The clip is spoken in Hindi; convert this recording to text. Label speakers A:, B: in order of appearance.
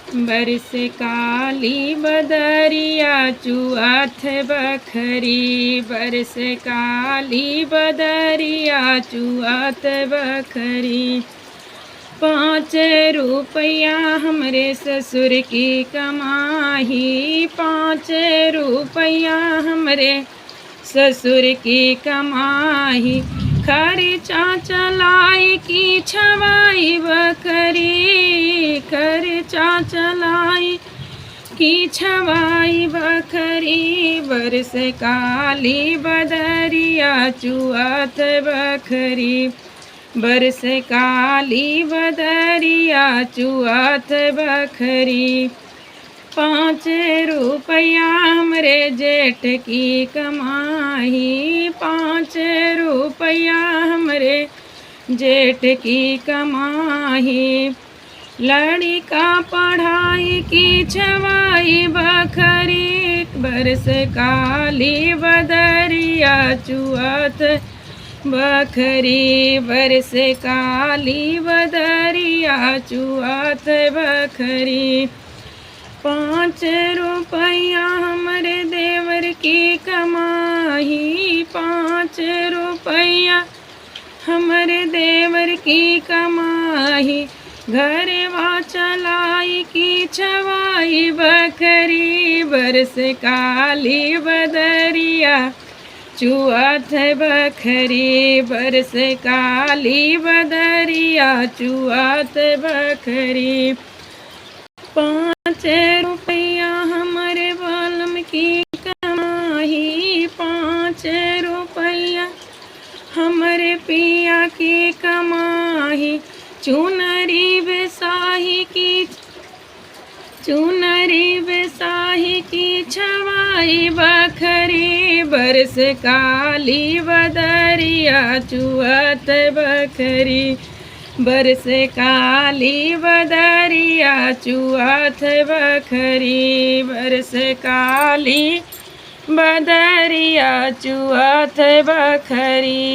A: बरस काली बदरिया चुआत बखरी। बरस काली बदरिया चुआत बखरी। 5 रुपया हमरे ससुर की कमाही। 5 रुपया हमरे ससुर की कमाही। खर्चा चलाई की छवाई बखरी। खर्चा चलाई की छवाई बखरी। बरस काली बदरिया चुआत बखरी। बरस काली बदरिया चुआत बखरी। 5 रुपया हमरे जेठ की कमाही। 5 रुपया हमरे जेठ की कमाही। लड़का पढ़ाई की छवाई बखरी। बरस काली बदरिया चुआत बखरी। बरस काली बदरिया चुआत बखरी। 5 रुपया हमरे देवर की कमाही। 5 रुपया हमरे देवर की कमाही। घरवा चलाई की छवाई बखरी। बरस काली बदरिया चुआत बखरी। बरस काली बदरिया चुआत बखरी। 5 रुपया हमरे बालम की कमाही। 5 रुपया हमरे पिया की कमाही। चुनरी बेसाही की छवाई बखरी। बरस काली बदरिया चुआत बखरी। बरस काली बदरिया चुआत बखरी। बरस काली बदरिया चुआत बखरी।